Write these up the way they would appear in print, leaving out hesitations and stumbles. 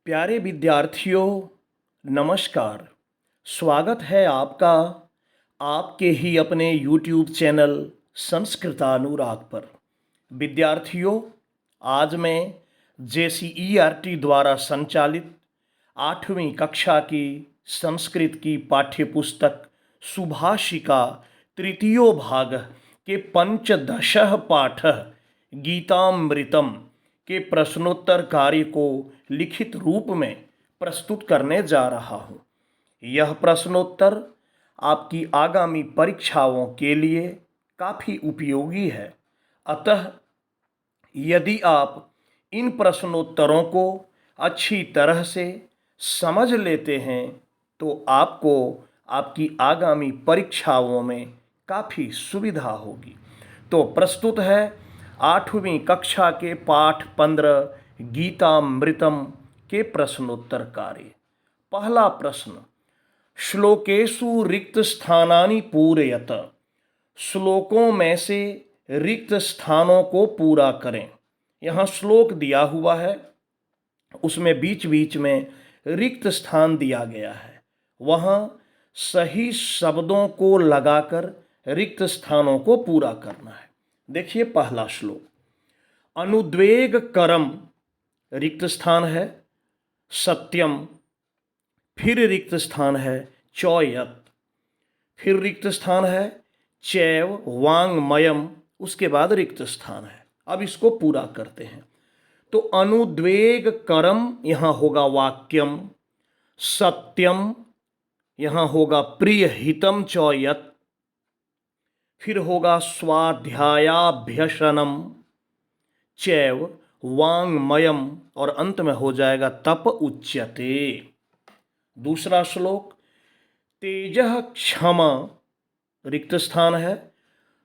प्यारे विद्यार्थियों, नमस्कार। स्वागत है आपका आपके ही अपने YouTube चैनल संस्कृतानुराग पर। विद्यार्थियों, आज मैं JCERT द्वारा संचालित 8वीं कक्षा की संस्कृत की पाठ्यपुस्तक सुभाषिका तृतीयो भाग के पंचदशः पाठ गीतामृतम के प्रश्नोत्तर कार्य को लिखित रूप में प्रस्तुत करने जा रहा हूँ। यह प्रश्नोत्तर आपकी आगामी परीक्षाओं के लिए काफ़ी उपयोगी है। अतः यदि आप इन प्रश्नोत्तरों को अच्छी तरह से समझ लेते हैं तो आपको आपकी आगामी परीक्षाओं में काफ़ी सुविधा होगी। तो प्रस्तुत है 8वीं कक्षा के पाठ 15 गीतामृतम के प्रश्नोत्तर कार्य। पहला प्रश्न, श्लोकेषु रिक्त स्थानानि पूरयत। श्लोकों में से रिक्त स्थानों को पूरा करें। यहाँ श्लोक दिया हुआ है, उसमें बीच बीच में रिक्त स्थान दिया गया है, वहाँ सही शब्दों को लगाकर रिक्त स्थानों को पूरा करना है। देखिए पहला श्लोक, अनुद्वेग करम रिक्त स्थान है सत्यम, फिर रिक्त स्थान है चौयत, फिर रिक्त स्थान है चैव वांगमयम, उसके बाद रिक्त स्थान है। अब इसको पूरा करते हैं। तो अनुद्वेग करम यहाँ होगा वाक्यम, सत्यम यहाँ होगा प्रिय हितम चौयत, फिर होगा स्वाध्यायाभ्यसनम चैव वांगमयम, और अंत में हो जाएगा तप उच्यते। दूसरा श्लोक, तेजः क्षमा रिक्त स्थान है,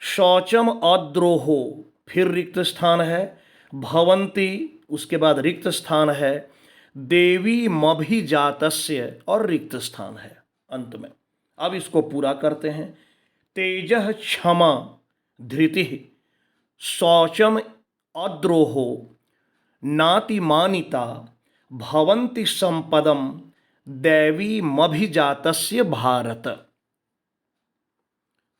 शौचम अद्रोहो फिर रिक्त स्थान है, भवन्ति उसके बाद रिक्त स्थान है, देवी मभिजातस्य और रिक्त स्थान है अंत में। अब इसको पूरा करते हैं। तेजः क्षमा धृतिः, शौचम अद्रोहो, नातिमानिता, भवन्ति संपदम, दैवी मभिजातस्य भारत।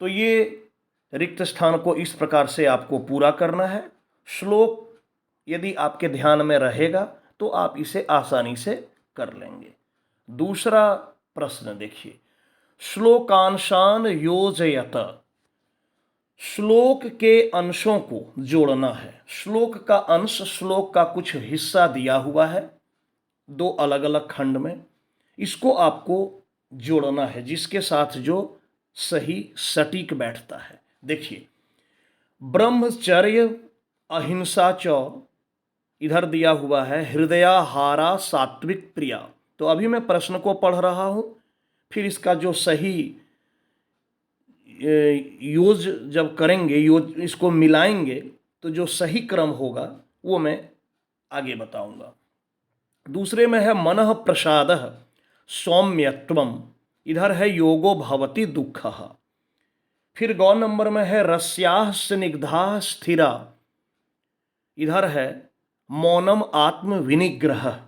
तो ये रिक्त स्थान को इस प्रकार से आपको पूरा करना है। श्लोक यदि आपके ध्यान में रहेगा तो आप इसे आसानी से कर लेंगे। दूसरा प्रश्न देखिए, श्लोकांशान योजयत। श्लोक के अंशों को जोड़ना है। श्लोक का अंश, श्लोक का कुछ हिस्सा दिया हुआ है दो अलग अलग खंड में, इसको आपको जोड़ना है जिसके साथ जो सही सटीक बैठता है। देखिए, ब्रह्मचर्य अहिंसा च, इधर दिया हुआ है हृदयाहारा सात्विक प्रिया। तो अभी मैं प्रश्न को पढ़ रहा हूँ, फिर इसका जो सही यूज जब करेंगे, यूज इसको मिलाएंगे तो जो सही क्रम होगा वो मैं आगे बताऊंगा। दूसरे में है मनः प्रसादः सौम्यत्वम, इधर है योगो भवति दुःखः। फिर गौ नंबर में है रस्याः स्निग्धाः स्थिरा, इधर है मौनम आत्म विनिग्रह,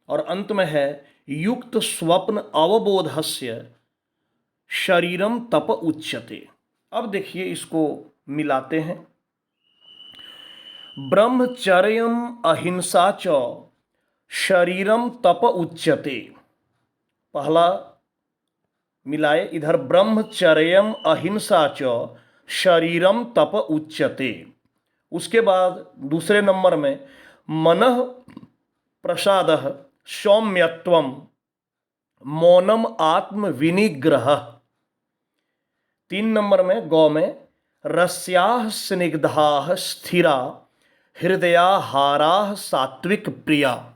और अंत में है युक्त स्वप्न अवबोधस्य शरीरम तप उच्यते। अब देखिए इसको मिलाते हैं। ब्रह्मचर्यम अहिंसा च शरीरम तप उच्यते। पहला मिलाए, इधर ब्रह्मचर्यम अहिंसा च शरीरम तप उच्यते। उसके बाद दूसरे नंबर में मनः प्रसादः सौम्यत्वम मौनम आत्म विनिग्रह। 3 नंबर में गौ में रस्याः स्निग्धाः स्थिरा हृदयाहाराः सात्विक प्रिया,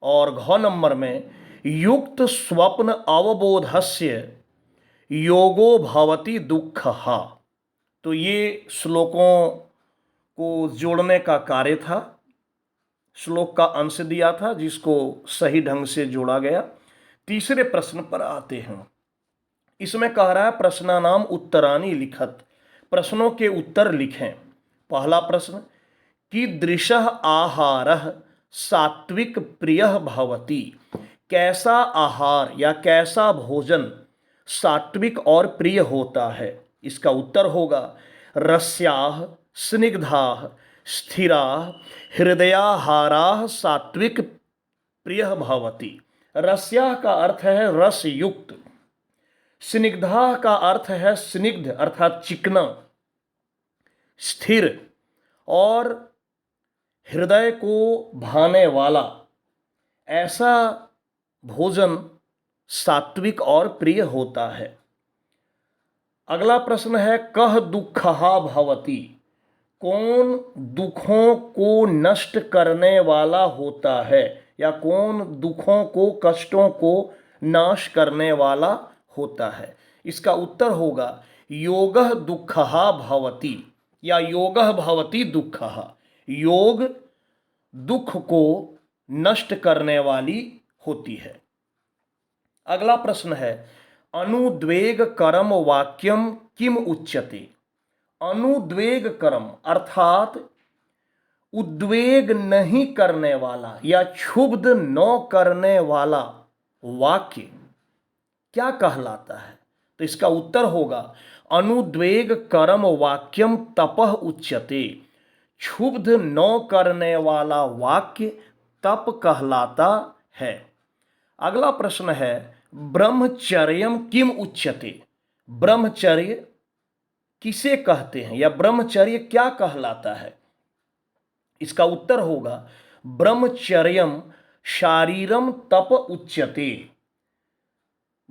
और घ नंबर में युक्त स्वप्न अवबोधस्य योगो भवति दुःखः। तो ये श्लोकों को जोड़ने का कार्य था। श्लोक का अंश दिया था जिसको सही ढंग से जोड़ा गया। तीसरे प्रश्न पर आते हैं। इसमें कह रहा है प्रश्नानाम उत्तरानि लिखत, प्रश्नों के उत्तर लिखें। पहला प्रश्न, कीदृशः आहारः सात्विक प्रियः भवति। कैसा आहार या कैसा भोजन सात्विक और प्रिय होता है? इसका उत्तर होगा रस्याः स्निग्धाः स्थिराः हृदयाहाराः सात्विक प्रियः भवति। रस्याः का अर्थ है रस युक्त, स्निग्धा का अर्थ है स्निग्ध अर्थात चिकना, स्थिर और हृदय को भाने वाला, ऐसा भोजन सात्विक और प्रिय होता है। अगला प्रश्न है कह दुःखहा भवति। कौन दुखों को नष्ट करने वाला होता है या कौन दुखों को कष्टों को नाश करने वाला होता है? इसका उत्तर होगा योगः दुःखहा भवति या योगः भवति दुःखः। योग दुख को नष्ट करने वाली होती है। अगला प्रश्न है अनुद्वेग कर्म वाक्यम किम उच्यते। अनुद्वेग कर्म अर्थात उद्वेग नहीं करने वाला या क्षुब्ध न करने वाला वाक्य क्या कहलाता है? तो इसका उत्तर होगा अनुद्वेग कर्म वाक्यम तपः उच्यते। क्षुब्ध न करने वाला वाक्य तप कहलाता है। अगला प्रश्न है ब्रह्मचर्यम किम उच्यते। ब्रह्मचर्य किसे कहते हैं या ब्रह्मचर्य क्या कहलाता है? इसका उत्तर होगा ब्रह्मचर्यम शारीरम तप उच्यते।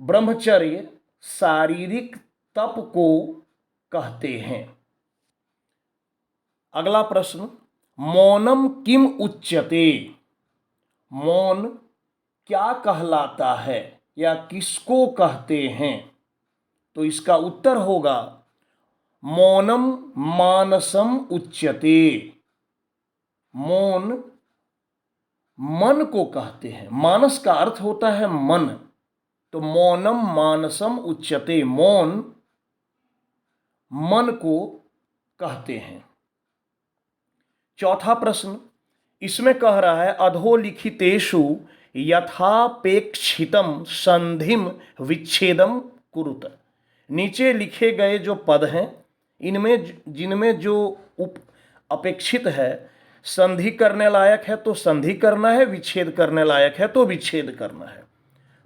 ब्रह्मचर्य शारीरिक तप को कहते हैं। अगला प्रश्न मौनम किम उच्यते। मौन क्या कहलाता है या किसको कहते हैं? तो इसका उत्तर होगा मौनम मानसम उच्यते। मौन मन को कहते हैं। मानस का अर्थ होता है मन, तो मौनम मानसम उच्यते। मौन मन को कहते हैं। चौथा प्रश्न इसमें कह रहा है अधोलिखितेषु यथापेक्षितम संधिम विच्छेदम कुरुत। नीचे लिखे गए जो पद हैं इनमें जिनमें जो अपेक्षित है, संधि करने लायक है तो संधि करना है, विच्छेद करने लायक है तो विच्छेद करना है।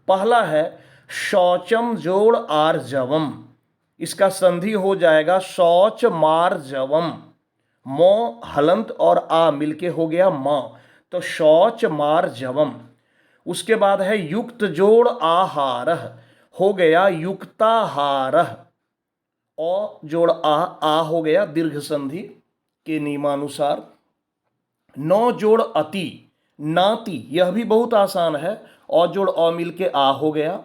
पहला है शौचम जोड़ आर्जवम। इसका संधि हो जाएगा शौच मार्जवम। मौ हलंत और आ मिलके हो गया माँ, तो शौच मार्जवम। उसके बाद है युक्त जोड़ आहारः, हो गया युक्ताहारः। औ जोड़ आ हो गया दीर्घ संधि के नियमानुसार। नौ जोड़ अति नाति, यह भी बहुत आसान है। औ जोड़ अ मिल के आ हो गया।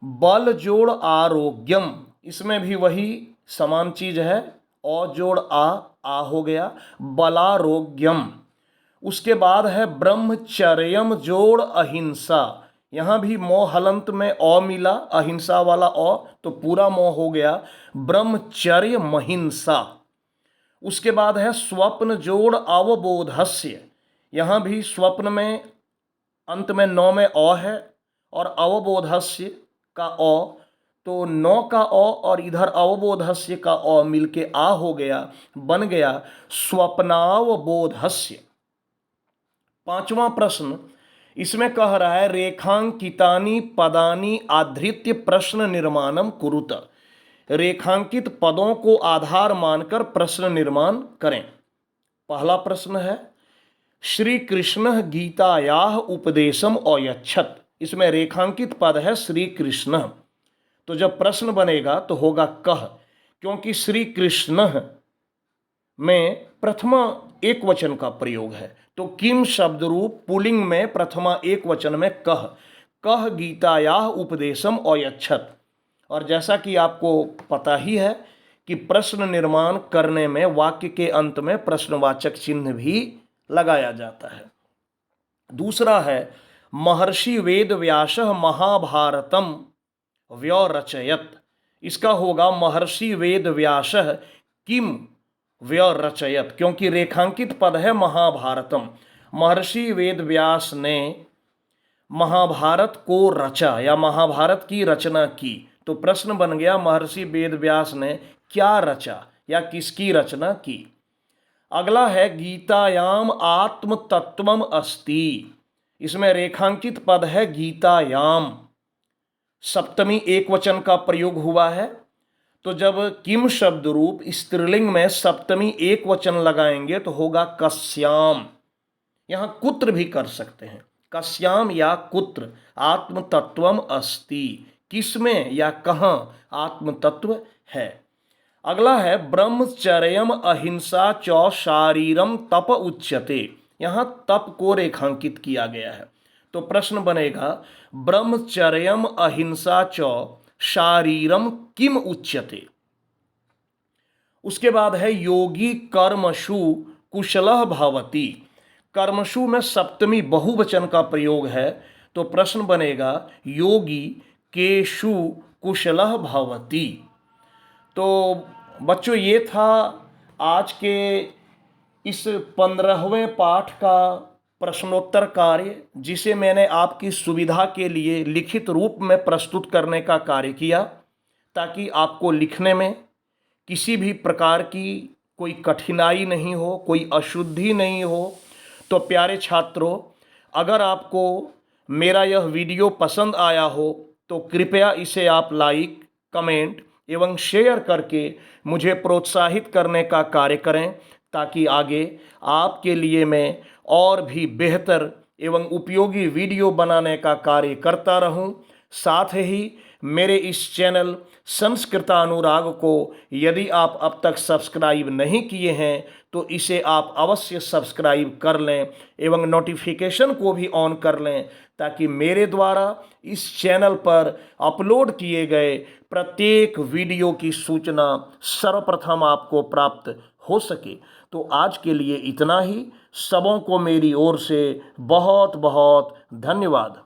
बल जोड़ आरोग्यम, इसमें भी वही समान चीज है। औ जोड़ आ हो गया बलारोग्यम। उसके बाद है ब्रह्मचर्यम जोड़ अहिंसा। यहाँ भी मो हलंत में अ मिला, अहिंसा वाला अ, तो पूरा मो हो गया ब्रह्मचर्य महिंसा। उसके बाद है स्वप्न जोड़ अवबोधस्य। यहाँ भी स्वप्न में अंत में नौ में अ है और अवबोधस्य का अ, तो नौ का अ और इधर अवबोधस्य का अ मिलके आ हो गया, बन गया स्वप्नावबोधस्य। पांचवा प्रश्न इसमें कह रहा है रेखांकितानि पदानि आधृत्य प्रश्न निर्माणम कुरुत। रेखांकित पदों को आधार मानकर प्रश्न निर्माण करें। पहला प्रश्न है श्री कृष्ण गीतायाः उपदेशम अयच्छत्। इसमें रेखांकित पद है श्री कृष्ण, तो जब प्रश्न बनेगा तो होगा कह, क्योंकि श्री कृष्ण में प्रथमा एक वचन का प्रयोग है। तो किम शब्द रूप पुलिंग में प्रथमा एक वचन में कह, कह गीतायाः उपदेशम अयच्छत्। और जैसा कि आपको पता ही है कि प्रश्न निर्माण करने में वाक्य के अंत में प्रश्नवाचक चिन्ह भी लगाया जाता है। दूसरा है महर्षि वेदव्यासः महाभारतम व्यरचयत्। इसका होगा महर्षि वेदव्यासः किम व्यरचयत्, क्योंकि रेखांकित पद है महाभारतम महर्षि वेदव्यास ने महाभारत को रचा या महाभारत की रचना की? तो प्रश्न बन गया, महर्षि वेदव्यास ने क्या रचा या किसकी रचना की? अगला है गीतायाम आत्म तत्वम अस्ति। इसमें रेखांकित पद है गीतायाम, सप्तमी एक वचन का प्रयोग हुआ है। तो जब किम शब्द रूप स्त्रीलिंग में सप्तमी एक वचन लगाएंगे तो होगा कस्याम। यहां कुत्र भी कर सकते हैं, कस्याम या कुत्र आत्म तत्वम अस्ति, किसमें या कहां आत्म तत्व है। अगला है ब्रह्मचर्यम अहिंसा च शारीरम तप उच्यते। यहां तप को रेखांकित किया गया है। तो प्रश्न बनेगा ब्रह्मचर्यम अहिंसा च शारीरम किम उच्यते। उसके बाद है योगी कर्मशु कुशलः भवति। कर्मशु में सप्तमी बहुवचन का प्रयोग है। तो प्रश्न बनेगा योगी केशु कुशलः भवति। तो बच्चों ये था आज के इस 15वें पाठ का प्रश्नोत्तर कार्य, जिसे मैंने आपकी सुविधा के लिए लिखित रूप में प्रस्तुत करने का कार्य किया, ताकि आपको लिखने में किसी भी प्रकार की कोई कठिनाई नहीं हो, कोई अशुद्धि नहीं हो। तो प्यारे छात्रों, अगर आपको मेरा यह वीडियो पसंद आया हो तो कृपया इसे आप लाइक, कमेंट एवं शेयर करके मुझे प्रोत्साहित करने का कार्य करें, ताकि आगे आपके लिए मैं और भी बेहतर एवं उपयोगी वीडियो बनाने का कार्य करता रहूं। साथ ही मेरे इस चैनल संस्कृतानुराग को यदि आप अब तक सब्सक्राइब नहीं किए हैं तो इसे आप अवश्य सब्सक्राइब कर लें एवं नोटिफिकेशन को भी ऑन कर लें, ताकि मेरे द्वारा इस चैनल पर अपलोड किए गए प्रत्येक वीडियो की सूचना सर्वप्रथम आपको प्राप्त हो सके। तो आज के लिए इतना ही। सबों को मेरी ओर से बहुत बहुत धन्यवाद।